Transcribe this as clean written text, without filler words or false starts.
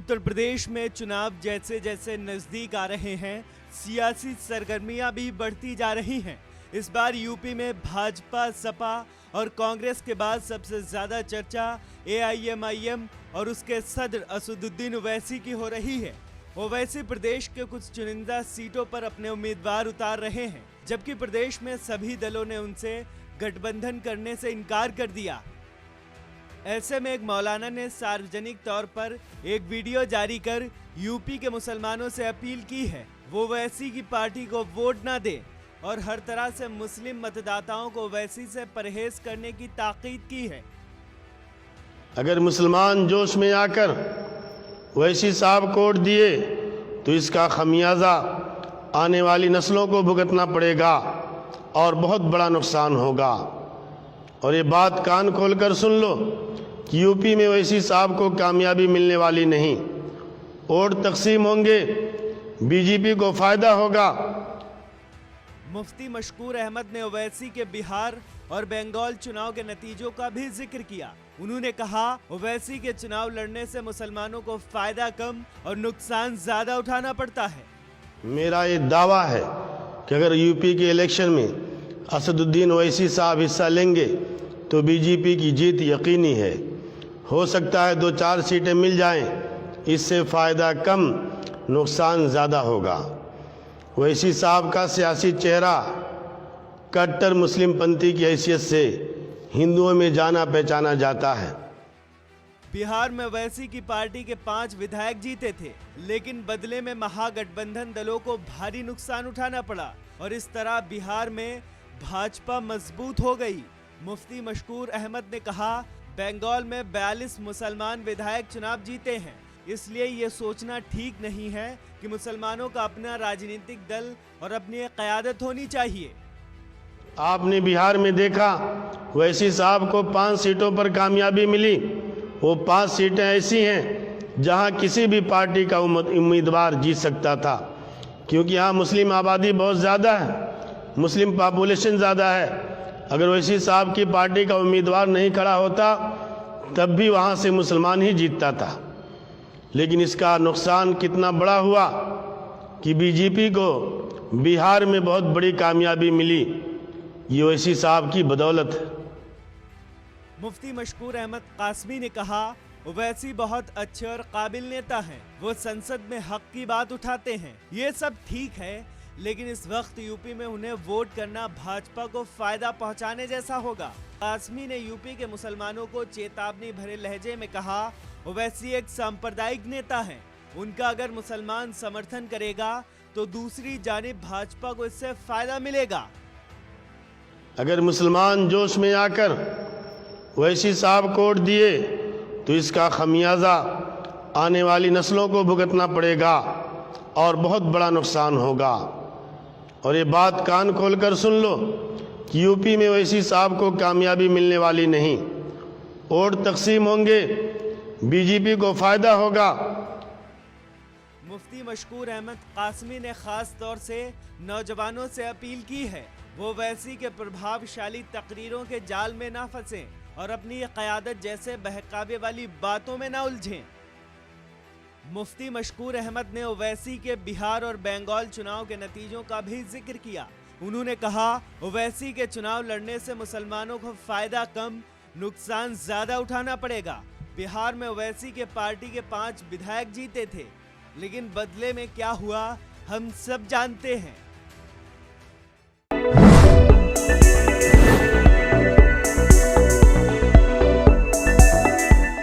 उत्तर प्रदेश में चुनाव जैसे जैसे नजदीक आ रहे हैं, सियासी सरगर्मियां भी बढ़ती जा रही हैं। इस बार यूपी में भाजपा, सपा और कांग्रेस के बाद सबसे ज्यादा चर्चा एआईएमआईएम और उसके सदर असदुद्दीन ओवैसी की हो रही है। ओवैसी प्रदेश के कुछ चुनिंदा सीटों पर अपने उम्मीदवार उतार रहे हैं, जबकि प्रदेश में सभी दलों ने उनसे गठबंधन करने से इनकार कर दिया। ऐसे में एक मौलाना ने सार्वजनिक तौर पर एक वीडियो जारी कर यूपी के मुसलमानों से अपील की है वो ओवैसी की पार्टी को वोट ना दे और हर तरह से मुस्लिम मतदाताओं को ओवैसी से परहेज करने की ताकीद की है। अगर मुसलमान जोश में आकर ओवैसी साहब को वोट दिए तो इसका खमियाजा आने वाली नस्लों को भुगतना पड़ेगा और बहुत बड़ा नुकसान होगा। और ये बात कान खोलकर सुन लो कि यूपी में ओवैसी साहब को कामयाबी मिलने वाली नहीं। वोट तकसीम होंगे, बीजेपी को फायदा होगा। मुफ्ती मशकूर अहमद ने ओवैसी के बिहार और बंगाल चुनाव के नतीजों का भी जिक्र किया। उन्होंने कहा, ओवैसी के चुनाव लड़ने से मुसलमानों को फायदा कम और नुकसान ज्यादा उठाना पड़ता है। मेरा ये दावा है कि अगर यूपी के इलेक्शन में असदुद्दीन ओवैसी साहब हिस्सा लेंगे तो बीजेपी की जीत यकीनी है। हो सकता है 2-4 सीटें मिल जाएं, इससे फ़ायदा कम नुकसान ज़्यादा होगा। ओवैसी साहब का सियासी चेहरा कट्टर मुस्लिम पंथी की हैसियत से हिंदुओं में जाना पहचाना जाता है। बिहार में ओवैसी की पार्टी के 5 विधायक जीते थे, लेकिन बदले में महागठबंधन दलों को भारी नुकसान उठाना पड़ा और इस तरह बिहार में भाजपा मजबूत हो गई। मुफ्ती मशकूर अहमद ने कहा, बंगाल में 42 मुसलमान विधायक चुनाव जीते हैं, इसलिए ये सोचना ठीक नहीं है कि मुसलमानों का अपना राजनीतिक दल और अपनी क़यादत होनी चाहिए। आपने बिहार में देखा ओवैसी साहब को 5 सीटों पर कामयाबी मिली। वो 5 सीटें ऐसी हैं जहां किसी भी पार्टी का उम्मीदवार जीत सकता था, क्योंकि यहाँ मुस्लिम आबादी बहुत ज़्यादा है, मुस्लिम पॉपुलेशन ज़्यादा है। अगर ओवैसी साहब की पार्टी का उम्मीदवार नहीं खड़ा होता तब भी वहाँ से मुसलमान ही जीतता था। लेकिन इसका नुकसान कितना बड़ा हुआ कि बीजेपी को बिहार में बहुत बड़ी कामयाबी मिली, ये ओवैसी साहब की बदौलत है। मुफ्ती मशकूर अहमद कासमी ने कहा, ओवैसी बहुत अच्छे और काबिल नेता हैं। वो संसद में हक की बात उठाते हैं, ये सब ठीक है, लेकिन इस वक्त यूपी में उन्हें वोट करना भाजपा को फायदा पहुंचाने जैसा होगा। कासमी ने यूपी के मुसलमानों को चेतावनी भरे लहजे में कहा, ओवैसी एक सांप्रदायिक नेता है, उनका अगर मुसलमान समर्थन करेगा तो दूसरी जानिब भाजपा को इससे फायदा मिलेगा। अगर मुसलमान जोश में आकर ओवैसी साहब को वोट दिए तो इसका खमियाजा आने वाली नस्लों को भुगतना पड़ेगा और बहुत बड़ा नुकसान होगा। और ये बात कान खोलकर सुन लो कि यूपी में ओवैसी साहब को कामयाबी मिलने वाली नहीं। वोट तकसीम होंगे, बीजेपी को फायदा होगा। मुफ्ती मशकूर अहमद कासमी ने खास तौर से नौजवानों से अपील की है वो ओवैसी के प्रभावशाली तकरीरों के जाल में ना फंसें और अपनी क़यादत जैसे बहकावे वाली बातों में ना उलझें। मुफ्ती मशकूर अहमद ने ओवैसी के बिहार और बंगाल चुनाव के नतीजों का भी जिक्र किया। उन्होंने कहा, ओवैसी के चुनाव लड़ने से मुसलमानों को फायदा कम, नुकसान ज्यादा उठाना पड़ेगा। बिहार में ओवैसी के पार्टी के 5 विधायक जीते थे, लेकिन बदले में क्या हुआ हम सब जानते हैं।